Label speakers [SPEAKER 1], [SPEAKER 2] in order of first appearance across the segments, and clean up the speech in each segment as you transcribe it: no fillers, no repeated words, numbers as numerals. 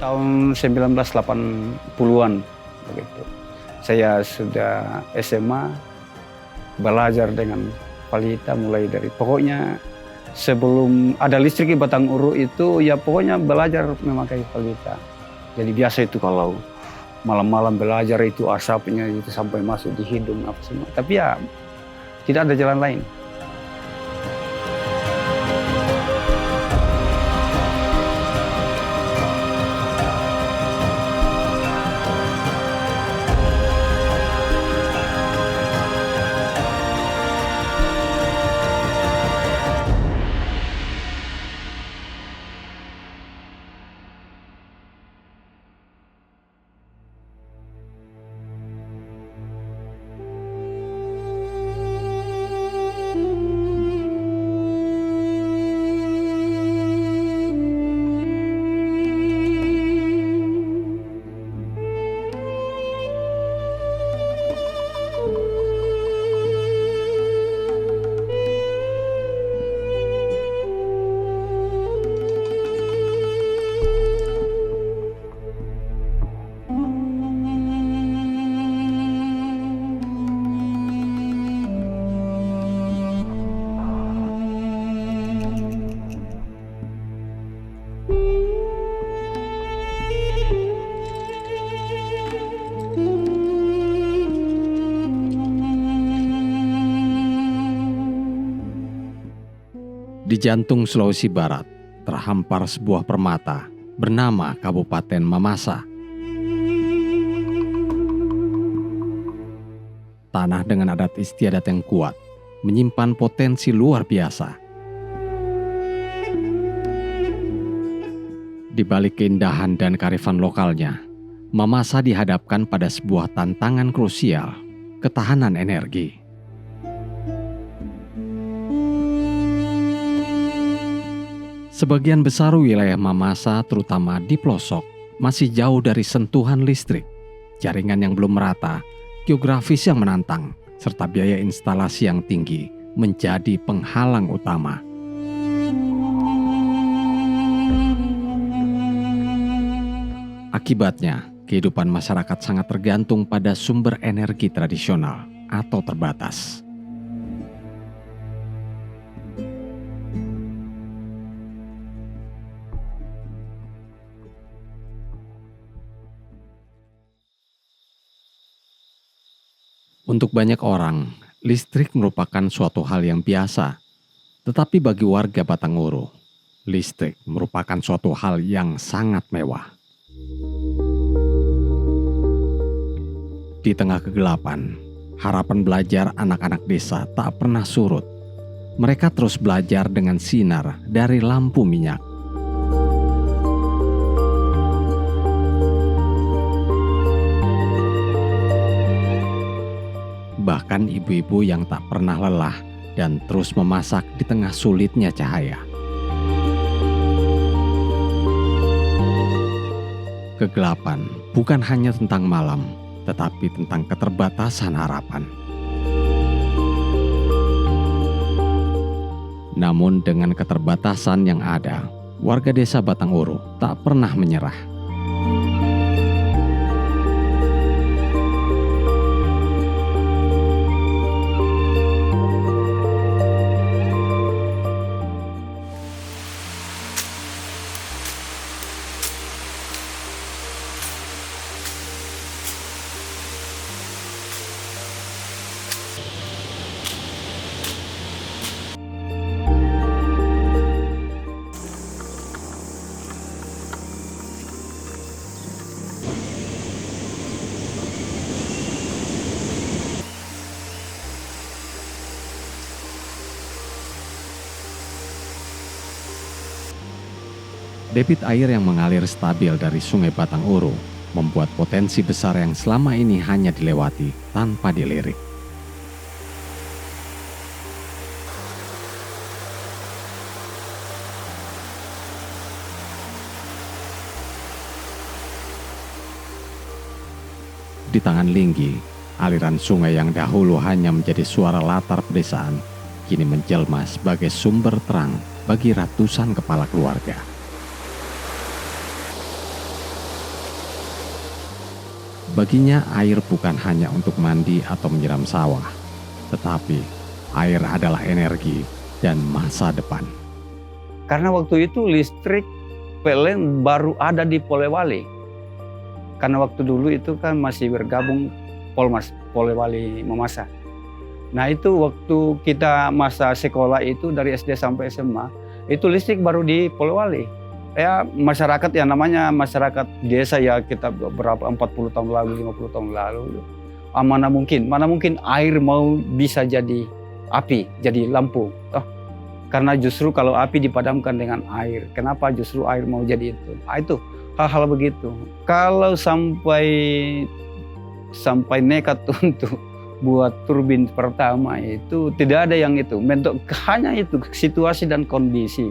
[SPEAKER 1] tahun 1980-an begitu. Saya sudah SMA belajar dengan Palita mulai dari pokoknya sebelum ada listrik di Batang Uru itu ya pokoknya belajar memakai Palita. Jadi biasa itu kalau malam-malam belajar itu asapnya itu sampai masuk di hidung apa semua. Tapi ya tidak ada jalan lain.
[SPEAKER 2] Di jantung Sulawesi Barat, terhampar sebuah permata bernama Kabupaten Mamasa. Tanah dengan adat istiadat yang kuat, menyimpan potensi luar biasa. Di balik keindahan dan kearifan lokalnya, Mamasa dihadapkan pada sebuah tantangan krusial, ketahanan energi. Sebagian besar wilayah Mamasa, terutama di pelosok, masih jauh dari sentuhan listrik, jaringan yang belum merata, geografis yang menantang, serta biaya instalasi yang tinggi menjadi penghalang utama. Akibatnya, kehidupan masyarakat sangat tergantung pada sumber energi tradisional atau terbatas. Untuk banyak orang, listrik merupakan suatu hal yang biasa. Tetapi bagi warga Batanguru, listrik merupakan suatu hal yang sangat mewah. Di tengah kegelapan, harapan belajar anak-anak desa tak pernah surut. Mereka terus belajar dengan sinar dari lampu minyak. Bahkan ibu-ibu yang tak pernah lelah dan terus memasak di tengah sulitnya cahaya. Kegelapan bukan hanya tentang malam, tetapi tentang keterbatasan harapan. Namun dengan keterbatasan yang ada, warga desa Batanguru tak pernah menyerah. Debit air yang mengalir stabil dari Sungai Batanguru membuat potensi besar yang selama ini hanya dilewati tanpa dilirik. Di tangan Linggi, aliran sungai yang dahulu hanya menjadi suara latar pedesaan, kini menjelma sebagai sumber terang bagi ratusan kepala keluarga. Baginya air bukan hanya untuk mandi atau menyiram sawah, tetapi air adalah energi dan masa depan.
[SPEAKER 1] Karena waktu itu listrik PLN baru ada di Polewali. Karena waktu dulu itu kan masih bergabung Polmas, Polewali Mamasa. Nah itu waktu kita masa sekolah itu dari SD sampai SMA, itu listrik baru di Polewali. Ya masyarakat yang namanya masyarakat desa ya kita berapa 40 tahun lalu, 50 tahun lalu. Mana mungkin air mau bisa jadi api, jadi lampu. Karena justru kalau api dipadamkan dengan air, kenapa justru air mau jadi itu? Itu hal-hal begitu. Kalau sampai nekat untuk buat turbin pertama itu tidak ada yang itu. Hanya itu situasi dan kondisi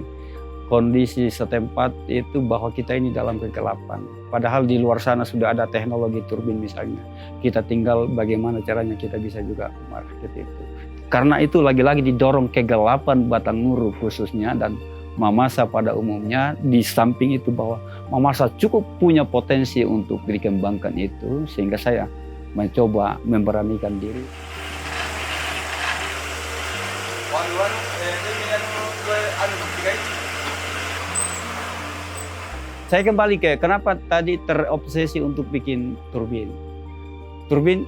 [SPEAKER 1] setempat itu bahwa kita ini dalam kegelapan. Padahal di luar sana sudah ada teknologi turbin misalnya. Kita tinggal bagaimana caranya kita bisa juga merakit itu. Karena itu lagi-lagi didorong kegelapan Batanghuru khususnya dan Mamasa pada umumnya, di samping itu bahwa Mamasa cukup punya potensi untuk dikembangkan itu, sehingga saya mencoba memberanikan diri. Saya kembali ke kenapa tadi terobsesi untuk bikin turbin. Turbin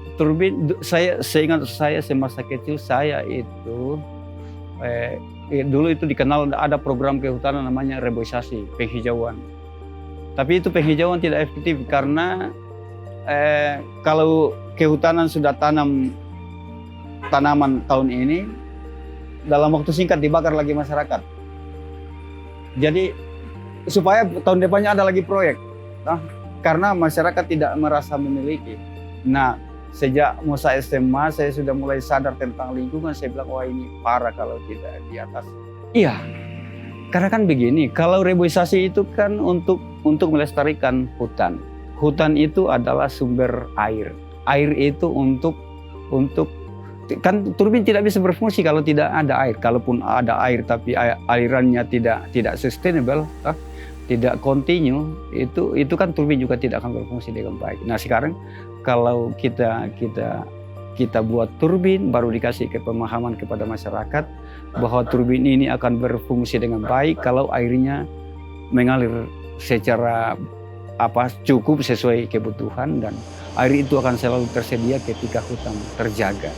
[SPEAKER 1] saya ingat saya semasa kecil saya itu dulu itu dikenal ada program kehutanan namanya reboisasi, penghijauan. Tapi itu penghijauan tidak efektif karena kalau kehutanan sudah tanam tanaman tahun ini, dalam waktu singkat dibakar lagi masyarakat. Jadi supaya tahun depannya ada lagi proyek, karena masyarakat tidak merasa memiliki. Nah, sejak masa SMA saya sudah mulai sadar tentang lingkungan. Saya bilang, wah ini parah kalau tidak di atas. Iya, karena kan begini, kalau reboisasi itu kan untuk melestarikan hutan. Hutan itu adalah sumber air. Air itu untuk kan turbin tidak bisa berfungsi kalau tidak ada air. Kalaupun ada air tapi alirannya tidak sustainable, tidak kontinu, itu kan turbin juga tidak akan berfungsi dengan baik. Nah sekarang kalau kita buat turbin, baru dikasih pemahaman kepada masyarakat bahwa turbin ini akan berfungsi dengan baik kalau airnya mengalir secara cukup sesuai kebutuhan, dan air itu akan selalu tersedia ketika hutan terjaga.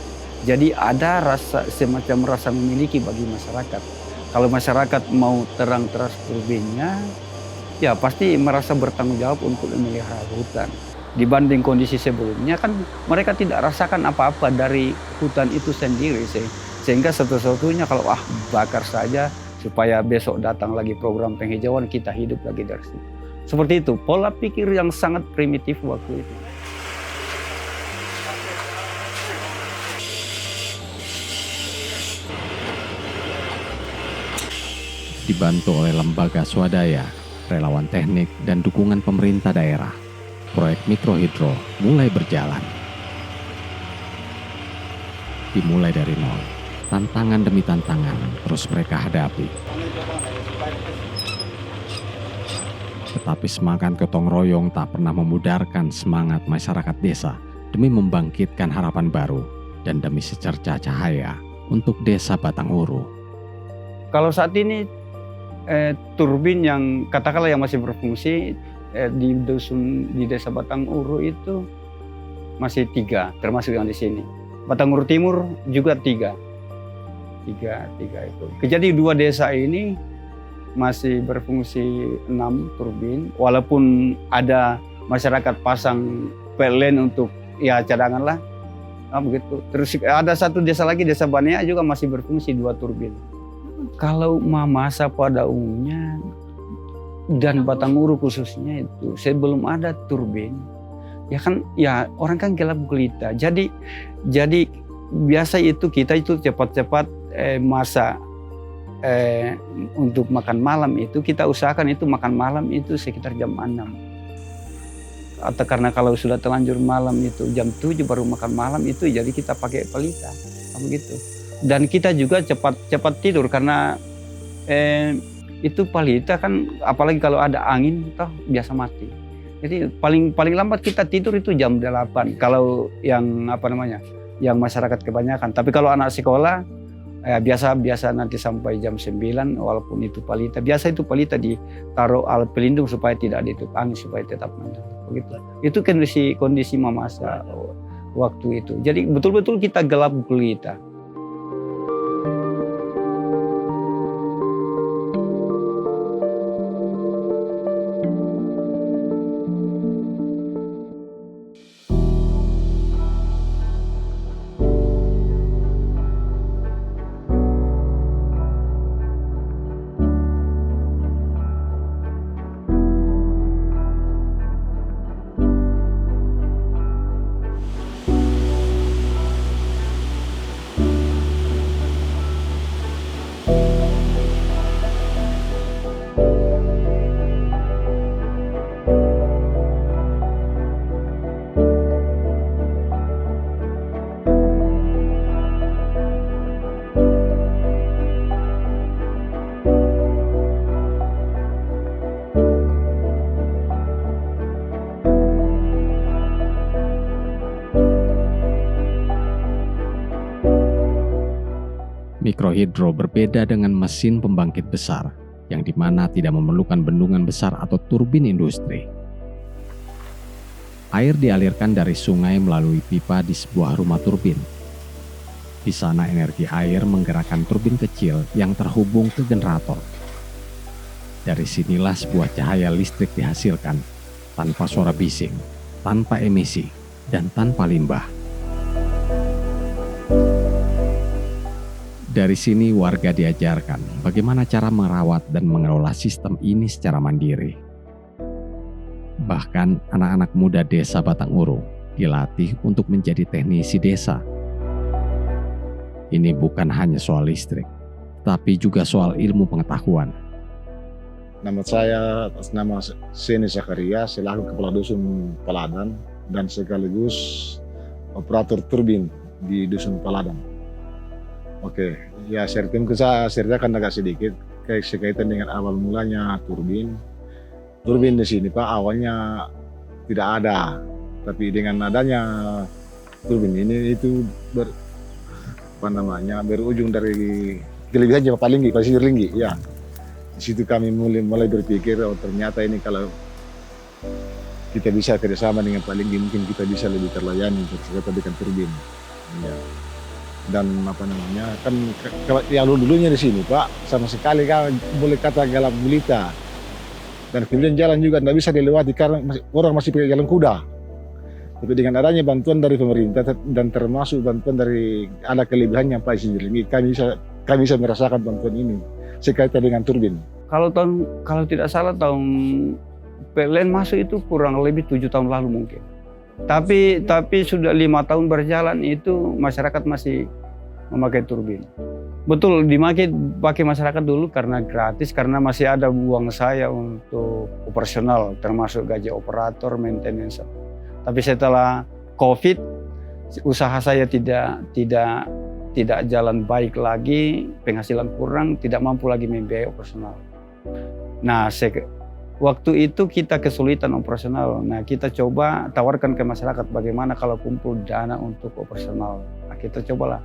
[SPEAKER 1] Jadi ada semacam rasa memiliki bagi masyarakat. Kalau masyarakat mau terang-teras turbinnya, ya pasti merasa bertanggung jawab untuk memelihara hutan. Dibanding kondisi sebelumnya kan mereka tidak rasakan apa-apa dari hutan itu sendiri. Sehingga satu-satunya kalau bakar saja supaya besok datang lagi program penghijauan, kita hidup lagi dari situ. Seperti itu, pola pikir yang sangat primitif waktu itu.
[SPEAKER 2] Dibantu oleh lembaga swadaya, relawan teknik, dan dukungan pemerintah daerah, proyek mikrohidro mulai berjalan. Dimulai dari nol, tantangan demi tantangan terus mereka hadapi. Tetapi semangat gotong royong tak pernah memudarkan semangat masyarakat desa demi membangkitkan harapan baru dan demi secercah cahaya untuk desa Batanghuru.
[SPEAKER 1] Kalau saat ini turbin yang katakanlah yang masih berfungsi di desa Batanghuru itu masih 3, termasuk yang di sini. Batanghuru Timur juga 3 itu. Jadi 2 desa ini masih berfungsi 6 turbin, walaupun ada masyarakat pasang PLN untuk ya cadangan lah, begitu. Terus ada satu desa lagi, desa Banea juga masih berfungsi 2 turbin. Kalau Mamasa pada umumnya dan Batanghuru khususnya itu sebelum ada turbin, ya orang kan gelap gulita. Jadi biasa itu kita itu cepat-cepat masak untuk makan malam itu kita usahakan itu makan malam itu sekitar jam 6. Atau karena kalau sudah terlanjur malam itu jam 7 baru makan malam itu, jadi kita pakai pelita begitu. Dan kita juga cepat tidur karena itu pelita kan apalagi kalau ada angin biasa mati. Jadi paling paling lambat kita tidur itu jam 8 kalau yang yang masyarakat kebanyakan. Tapi kalau anak sekolah biasa nanti sampai jam 9 walaupun itu palita. Biasa itu palita ditaruh alat pelindung supaya tidak ditutup angin supaya tetap mendung. Begitu. Itu kondisi mamasa waktu itu. Jadi betul-betul kita gelap gulita.
[SPEAKER 2] Mikrohidro berbeda dengan mesin pembangkit besar, yang dimana tidak memerlukan bendungan besar atau turbin industri. Air dialirkan dari sungai melalui pipa di sebuah rumah turbin. Di sana energi air menggerakkan turbin kecil yang terhubung ke generator. Dari sinilah sebuah cahaya listrik dihasilkan, tanpa suara bising, tanpa emisi, dan tanpa limbah. Dari sini warga diajarkan bagaimana cara merawat dan mengelola sistem ini secara mandiri. Bahkan anak-anak muda desa Batanguru dilatih untuk menjadi teknisi desa. Ini bukan hanya soal listrik, tapi juga soal ilmu pengetahuan.
[SPEAKER 3] Nama saya atas nama Seni Zakaria selaku Kepala Dusun Paladan dan sekaligus operator turbin di Dusun Paladan. Oke, ya sharingku saya ceritakan agak sedikit kaitan dengan awal mulanya turbin. Turbin di sini Pak awalnya tidak ada, tapi dengan adanya turbin ini itu berujung dari kelebihan Pak Linggi, Pasir Linggi, ya. Di situ kami mulai berpikir, oh ternyata ini kalau kita bisa kerjasama dengan Pak Linggi mungkin kita bisa lebih terlayani terkait dengan turbin. Ya. Dan kan yang dulunya di sini Pak sama sekali kan boleh kata galap gulita, dan kemudian jalan juga tidak bisa dilewati karena orang masih pakai jalan kuda. Tapi dengan adanya bantuan dari pemerintah dan termasuk bantuan dari ada kelebihannya Pak Isiringi, kami bisa merasakan bantuan ini sekaitan dengan turbin.
[SPEAKER 1] Kalau tidak salah tahun PLN masuk itu kurang lebih 7 tahun lalu mungkin. Tapi sudah 5 tahun berjalan itu masyarakat masih memakai turbin. Betul pakai masyarakat dulu karena gratis, karena masih ada uang saya untuk operasional termasuk gaji operator, maintenance. Tapi setelah COVID usaha saya tidak jalan baik lagi, penghasilan kurang, tidak mampu lagi membiayai operasional. Nah, waktu itu kita kesulitan operasional. Nah, kita coba tawarkan ke masyarakat bagaimana kalau kumpul dana untuk operasional. Nah, kita cobalah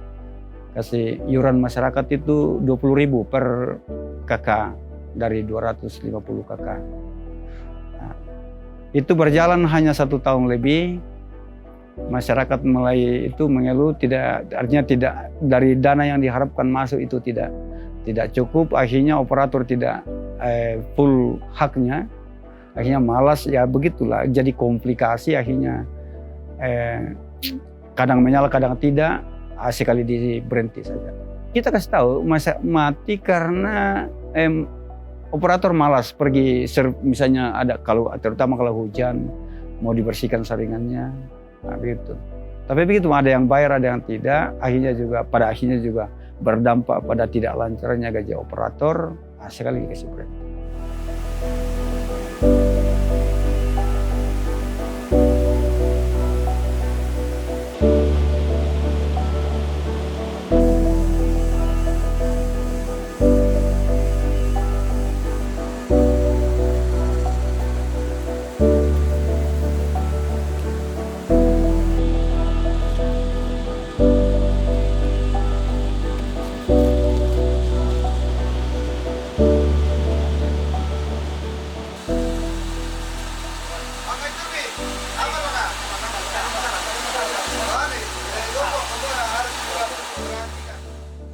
[SPEAKER 1] kasih iuran masyarakat itu 20.000 per kakak dari 250 kakak. Nah, itu berjalan hanya 1 tahun lebih. Masyarakat mulai itu mengeluh artinya tidak dari dana yang diharapkan masuk itu tidak cukup. Akhirnya operator tidak full haknya, akhirnya malas, ya begitulah, jadi komplikasi. Akhirnya kadang menyala kadang tidak, sekali berhenti saja. Kita kasih tahu mati karena operator malas pergi, misalnya terutama kalau hujan mau dibersihkan saringannya, nah begitu. Tapi begitu ada yang bayar ada yang tidak, pada akhirnya juga berdampak pada tidak lancarnya gaji operator. Sekali dikasih berhenti.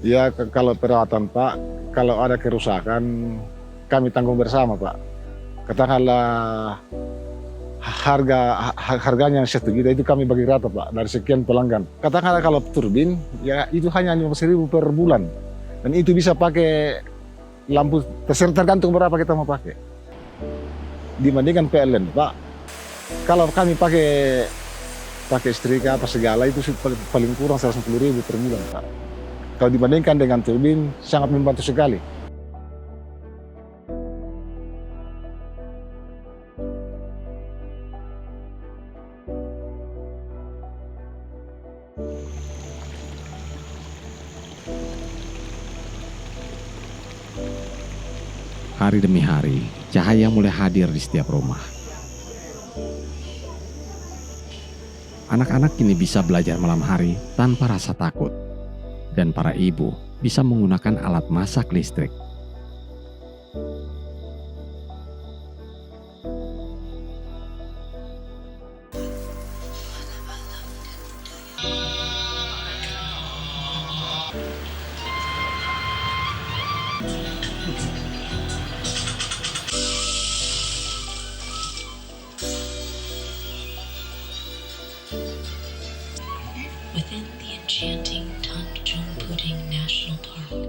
[SPEAKER 3] Ya kalau perawatan Pak, kalau ada kerusakan kami tanggung bersama Pak. Katakanlah harganya 1 juta itu kami bagi rata Pak dari sekian pelanggan. Katakanlah kalau turbin ya itu hanya 15.000 per bulan dan itu bisa pakai lampu tergantung berapa kita mau pakai. Dibandingkan PLN Pak, kalau kami pakai setrika apa segala itu paling kurang 110.000 per bulan Pak. Kalau dibandingkan dengan turbin sangat membantu sekali.
[SPEAKER 2] Hari demi hari, cahaya mulai hadir di setiap rumah. Anak-anak kini bisa belajar malam hari tanpa rasa takut. Dan para ibu bisa menggunakan alat masak listrik.
[SPEAKER 4] Within the enchanting Tanjung Puding National Park.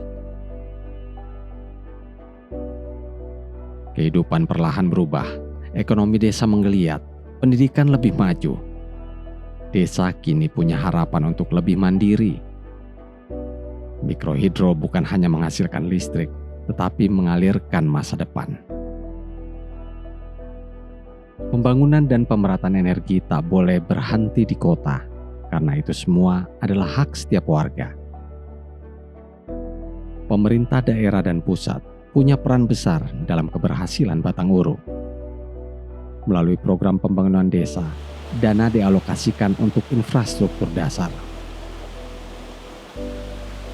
[SPEAKER 2] Kehidupan perlahan berubah, ekonomi desa menggeliat, pendidikan lebih maju. Desa kini punya harapan untuk lebih mandiri. Mikrohidro bukan hanya menghasilkan listrik, tetapi mengalirkan masa depan. Pembangunan dan pemerataan energi tak boleh berhenti di kota, karena itu semua adalah hak setiap warga. Pemerintah daerah dan pusat punya peran besar dalam keberhasilan Batanghuru. Melalui program pembangunan desa, dana dialokasikan untuk infrastruktur dasar.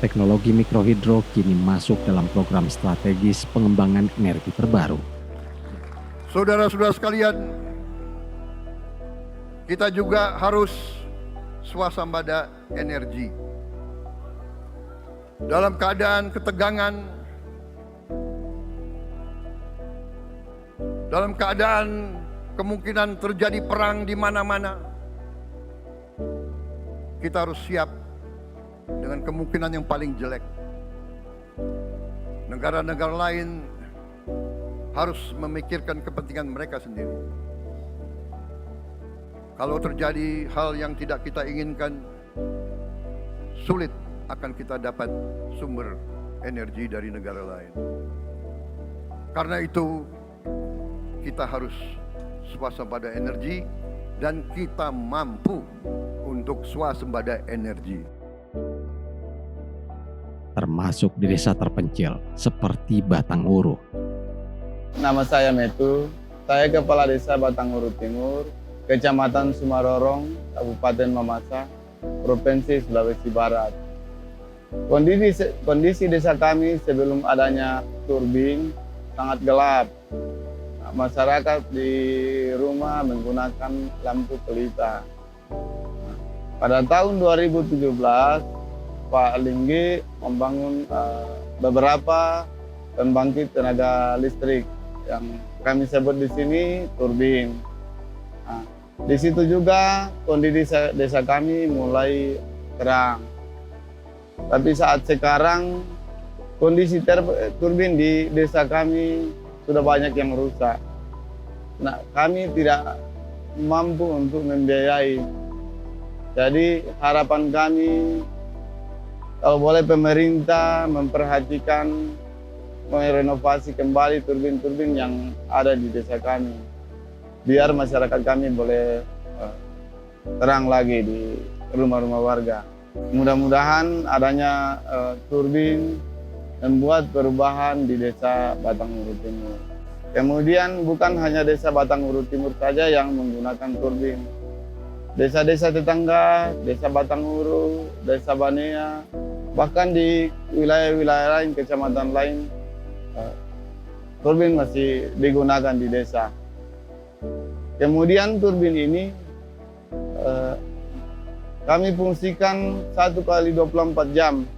[SPEAKER 2] Teknologi mikrohidro kini masuk dalam program strategis pengembangan energi terbaru.
[SPEAKER 5] Saudara-saudara sekalian, kita juga harus swasembada energi. Dalam keadaan ketegangan, dalam keadaan kemungkinan terjadi perang di mana-mana, kita harus siap dengan kemungkinan yang paling jelek. Negara-negara lain harus memikirkan kepentingan mereka sendiri. Kalau terjadi hal yang tidak kita inginkan, sulit akan kita dapat sumber energi dari negara lain. Karena itu, kita harus swasembada energi dan kita mampu untuk swasembada energi.
[SPEAKER 2] Termasuk di desa terpencil seperti Batanghuru.
[SPEAKER 6] Nama saya Metu, saya Kepala Desa Batanghuru Timur, Kecamatan Sumarorong, Kabupaten Mamasa, Provinsi Sulawesi Barat. Kondisi desa kami sebelum adanya turbin sangat gelap. Masyarakat di rumah menggunakan lampu pelita. Pada tahun 2017, Pak Linggi membangun beberapa pembangkit tenaga listrik yang kami sebut di sini turbin. Di situ juga kondisi desa kami mulai terang. Tapi saat sekarang kondisi turbin di desa kami sudah banyak yang rusak. Nah, kami tidak mampu untuk membiayai. Jadi harapan kami kalau boleh pemerintah memperhatikan merenovasi kembali turbin-turbin yang ada di desa kami. Biar masyarakat kami boleh terang lagi di rumah-rumah warga. Mudah-mudahan adanya turbin membuat perubahan di desa Batanghuru Timur. Kemudian bukan hanya desa Batanghuru Timur saja yang menggunakan turbin. Desa-desa tetangga, desa Batanghuru, desa Banea, bahkan di wilayah-wilayah lain, kecamatan lain, turbin masih digunakan di desa. Kemudian turbin ini kami fungsikan 1 kali 24 jam.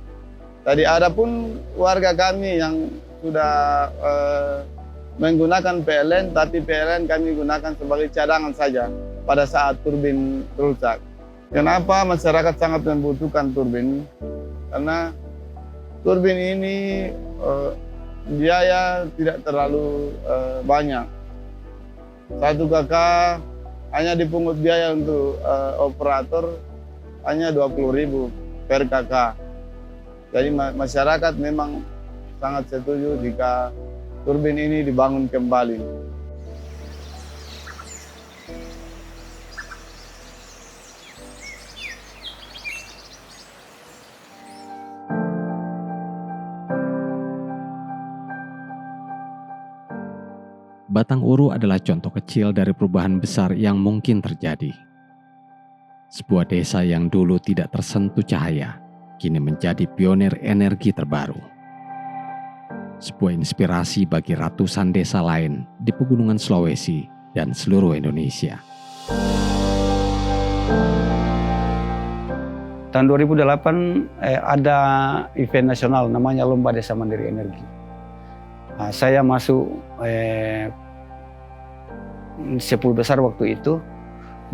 [SPEAKER 6] Tadi ada pun warga kami yang sudah menggunakan PLN, tapi PLN kami gunakan sebagai cadangan saja pada saat turbin rusak. Kenapa masyarakat sangat membutuhkan turbin? Karena turbin ini biaya tidak terlalu banyak. 1 KK hanya dipungut biaya untuk operator hanya 20.000 per KK. Jadi masyarakat memang sangat setuju jika turbin ini dibangun kembali.
[SPEAKER 2] Batang Uru adalah contoh kecil dari perubahan besar yang mungkin terjadi. Sebuah desa yang dulu tidak tersentuh cahaya, kini menjadi pionir energi terbaru. Sebuah inspirasi bagi ratusan desa lain di pegunungan Sulawesi dan seluruh Indonesia.
[SPEAKER 1] Tahun 2008 ada event nasional namanya Lomba Desa Mandiri Energi. Nah, saya masuk 10 besar waktu itu,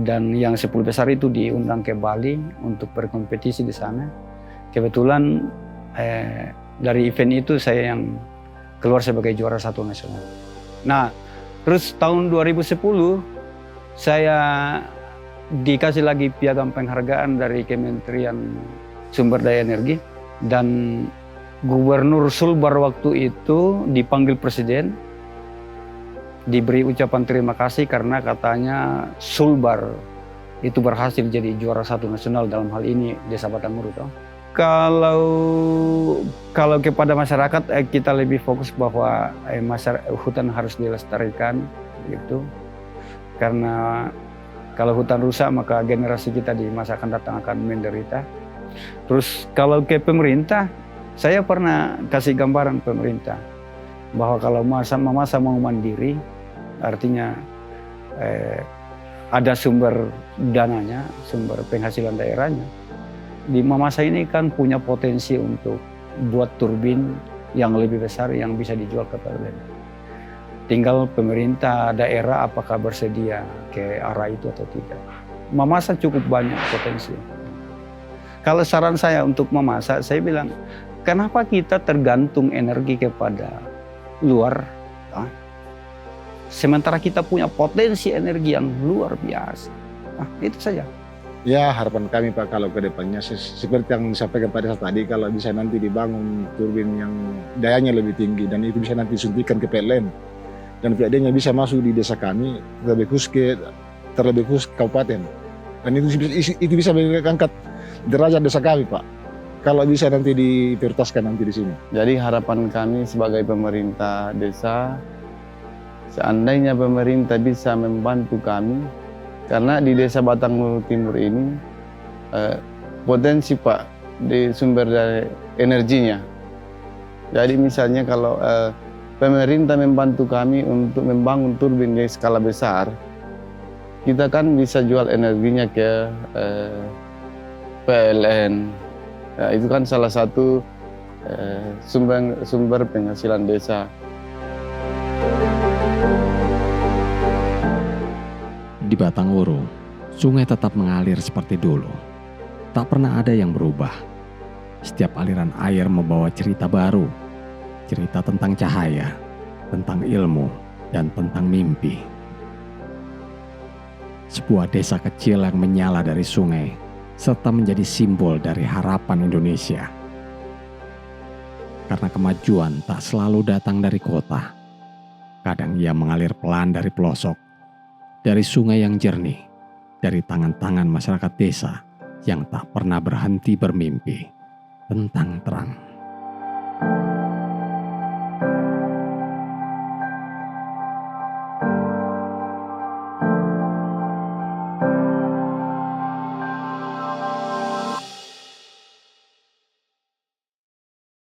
[SPEAKER 1] dan yang 10 besar itu diundang ke Bali untuk berkompetisi di sana. Kebetulan dari event itu saya yang keluar sebagai juara 1 nasional. Nah, terus tahun 2010 saya dikasih lagi piagam penghargaan dari Kementerian Sumber Daya Energi, dan Gubernur Sulbar waktu itu dipanggil Presiden, diberi ucapan terima kasih karena katanya Sulbar itu berhasil jadi juara 1 nasional dalam hal ini Desa Batang Uru. Kalau kepada masyarakat kita lebih fokus bahwa hutan harus dilestarikan gitu. Karena kalau hutan rusak maka generasi kita di masa akan datang akan menderita. Terus kalau ke pemerintah, saya pernah kasih gambaran pemerintah bahwa kalau masa mau mandiri, artinya ada sumber dananya, sumber penghasilan daerahnya. Di Mamasa ini kan punya potensi untuk buat turbin yang lebih besar yang bisa dijual ke PLN. Tinggal pemerintah daerah apakah bersedia ke arah itu atau tidak. Mamasa cukup banyak potensi. Kalau saran saya untuk Mamasa, saya bilang, kenapa kita tergantung energi kepada luar? Sementara kita punya potensi energi yang luar biasa. Nah, itu saja.
[SPEAKER 3] Ya, harapan kami Pak kalau ke depannya seperti yang disampaikan pada saat tadi, kalau bisa nanti dibangun turbin yang dayanya lebih tinggi dan itu bisa nanti disuntikan ke PLN dan PLN-nya bisa masuk di desa kami, terlebih khusus kabupaten, dan itu bisa mengangkat derajat desa kami Pak. Kalau bisa nanti diprioritaskan nanti di sini.
[SPEAKER 6] Jadi harapan kami sebagai pemerintah desa, seandainya pemerintah bisa membantu kami, karena di Desa Batang Uru Timur ini potensi Pak di sumber dari energinya. Jadi misalnya kalau pemerintah membantu kami untuk membangun turbin di skala besar, kita kan bisa jual energinya ke PLN. Ya, itu kan salah satu sumber penghasilan desa.
[SPEAKER 2] Di Batang Uru, sungai tetap mengalir seperti dulu. Tak pernah ada yang berubah. Setiap aliran air membawa cerita baru. Cerita tentang cahaya, tentang ilmu, dan tentang mimpi. Sebuah desa kecil yang menyala dari sungai, serta menjadi simbol dari harapan Indonesia. Karena kemajuan tak selalu datang dari kota. Kadang ia mengalir pelan dari pelosok, dari sungai yang jernih, dari tangan-tangan masyarakat desa yang tak pernah berhenti bermimpi tentang terang.